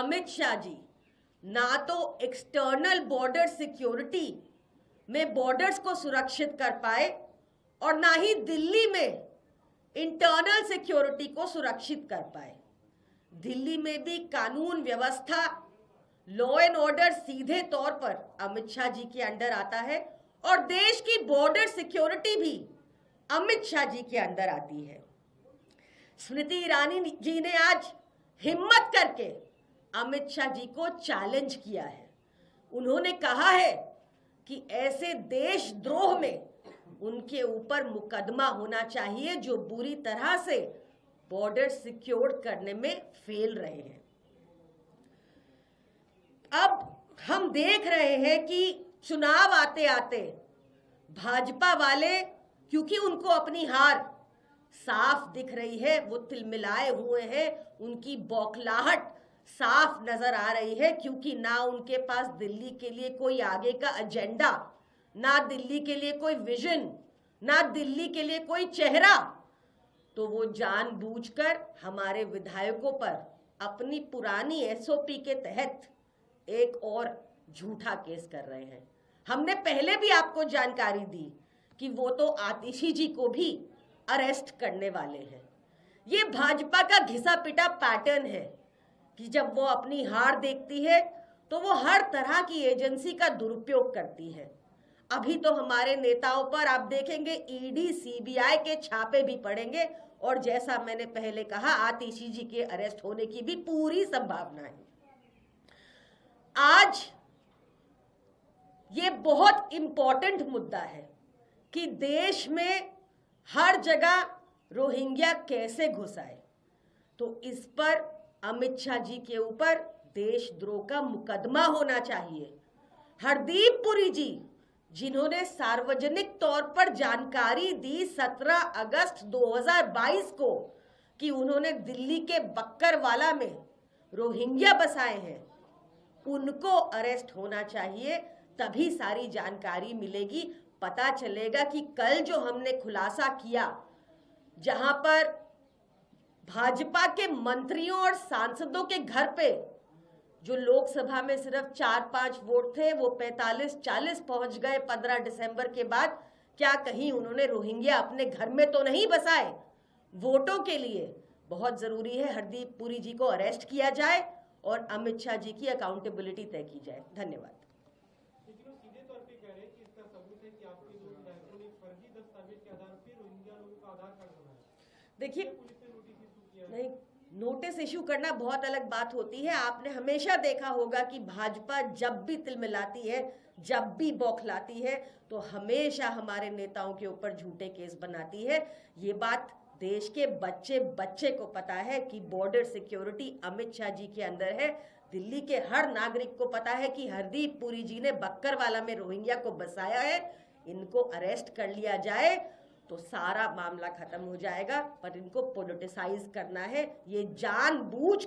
अमित शाह जी ना तो external border security में बॉर्डर्स को सुरक्षित कर पाए और ना ही दिल्ली में इंटरनल सिक्योरिटी को सुरक्षित कर पाए। दिल्ली में भी कानून व्यवस्था, लॉ एंड ऑर्डर सीधे तौर पर अमित शाह जी के अंडर आता है और देश की बॉर्डर सिक्योरिटी भी अमित शाह जी के अंदर आती है। स्मृति ईरानी जी ने आज हिम्मत करके अमित शाह जी को चैलेंज किया है। उन्होंने कहा है कि ऐसे देशद्रोह में उनके ऊपर मुकदमा होना चाहिए जो बुरी तरह से बॉर्डर सिक्योर करने में फेल रहे हैं। अब हम देख रहे हैं कि चुनाव आते आते भाजपा वाले, क्योंकि उनको अपनी हार साफ दिख रही है, वो तिलमिलाए हुए हैं, उनकी बौखलाहट साफ नजर आ रही है, क्योंकि ना उनके पास दिल्ली के लिए कोई आगे का एजेंडा, ना दिल्ली के लिए कोई विजन, ना दिल्ली के लिए कोई चेहरा। तो वो जानबूझकर हमारे विधायकों पर अपनी पुरानी एसओपी के तहत एक और झूठा केस कर रहे हैं। हमने पहले भी आपको जानकारी दी कि वो तो आतिशी जी को भी अरेस्ट करने वाले हैं। ये भाजपा का घिसा पिटा पैटर्न है कि जब वो अपनी हार देखती है तो वो हर तरह की एजेंसी का दुरुपयोग करती है। अभी तो हमारे नेताओं पर आप देखेंगे ईडी सीबीआई के छापे भी पड़ेंगे और जैसा मैंने पहले कहा आतिशी जी के अरेस्ट होने की भी पूरी संभावना है। आज ये बहुत इंपॉर्टेंट मुद्दा है कि देश में हर जगह रोहिंग्या कैसे घुस आए, तो इस पर अमित शाह जी के ऊपर देशद्रोह का मुकदमा होना चाहिए। हरदीप पुरी जी जिन्होंने सार्वजनिक तौर पर जानकारी दी 17 अगस्त 2022 को कि उन्होंने दिल्ली के बक्करवाला में रोहिंग्या बसाए हैं, उनको अरेस्ट होना चाहिए। तभी सारी जानकारी मिलेगी, पता चलेगा कि कल जो हमने खुलासा किया, जहां पर भाजपा के मंत्रियों और सांसदों के घर पे जो लोकसभा में सिर्फ 4-5 वोट थे वो 45-40 पहुंच गए 15 दिसंबर के बाद। क्या कहीं उन्होंने रोहिंग्या अपने घर में तो नहीं बसाए? वोटों के लिए बहुत जरूरी है हरदीप पुरी जी को अरेस्ट किया जाए और अमित शाह जी की अकाउंटेबिलिटी तय की जाए। धन्यवाद। सीधे तौर पे कह रहे हैं कि इसका सबूत है कि आपके दो विधायकों ने फर्जी दस्तावेज के आधार पर रोहिंग्या लोगों का आधार कार्ड बनाया। देखिए, पुलिस ने नोटिस इशू किया है। नहीं, नोटिस इशू करना बहुत अलग बात होती है। आपने हमेशा देखा होगा कि भाजपा जब भी तिलमिलाती है, जब भी बौखलाती है, तो हमेशा हमारे नेताओं के ऊपर झूठे केस बनाती है। ये बात देश के बच्चे बच्चे को पता है कि बॉर्डर सिक्योरिटी अमित शाह जी के अंदर है। दिल्ली के हर नागरिक को पता है कि हरदीप पुरी जी ने बक्करवाला में रोहिंग्या को बसाया है। इनको अरेस्ट कर लिया जाए तो सारा मामला खत्म हो जाएगा, पर इनको पॉलिटिसाइज करना है। ये जानबूझ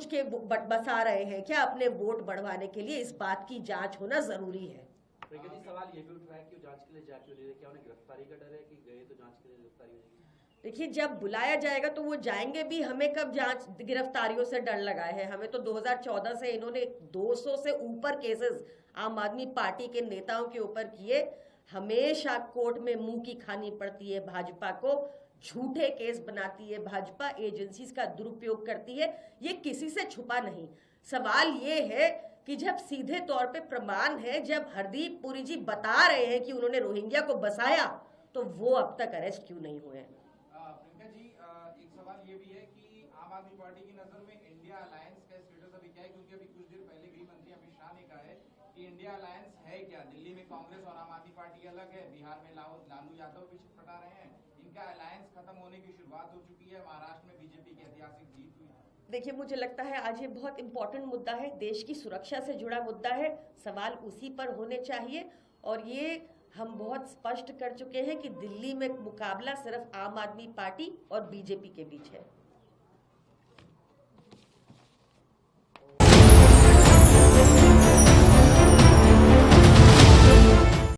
के बसा रहे हैं क्या अपने वोट बढ़वाने के लिए? इस बात की जांच होना जरूरी है। सवाल ये भी उठ रहा है कि जांच के लिए जा क्यों नहीं रहे? क्या उन्हें गिरफ्तारी का डर है कि गए तो जांच के लिए गिरफ्तारी हो जाएगी? देखिए, जब बुलाया जाएगा तो वो जाएंगे भी। हमें कब जांच गिरफ्तारियों से डर लगा है? हमें तो 2014 से इन्होंने 200 से ऊपर केसेस आम आदमी पार्टी के नेताओं के ऊपर किए। हमेशा कोर्ट में मुंह की खानी पड़ती है भाजपा को। झूठे केस बनाती है भाजपा, एजेंसीज का दुरुपयोग करती है। ये किसी से छुपा नहीं। सवाल ये है कि जब सीधे तौर पे प्रमाण है, जब हरदीप पुरी जी बता रहे हैं कि उन्होंने रोहिंग्या को बसाया, तो वो अब तक अरेस्ट क्यों नहीं हुए हैं? प्रियंका जी, एक सवाल ये भी है कि आम आदमी पार्टी की नजर में इंडिया अलायंस का स्टेटस अभी क्या है? क्योंकि अभी कुछ देर पहले गृह मंत्री अमित शाह ने कहा है कि इंडिया अलायंस है क्या? दिल्ली में कांग्रेस और आम आदमी पार्टी अलग है, बिहार में लालू यादव भी छटपटा रहे हैं। इनका अलायंस खत्म होने की शुरुआत हो चुकी है। महाराष्ट्र में बीजेपी की ऐतिहासिक जीत हुई। देखिए, मुझे लगता है आज ये बहुत इंपॉर्टेंट मुद्दा है, देश की सुरक्षा से जुड़ा मुद्दा है। सवाल उसी पर होने चाहिए और ये हम बहुत स्पष्ट कर चुके हैं कि दिल्ली में मुकाबला सिर्फ आम आदमी पार्टी और बीजेपी के बीच है।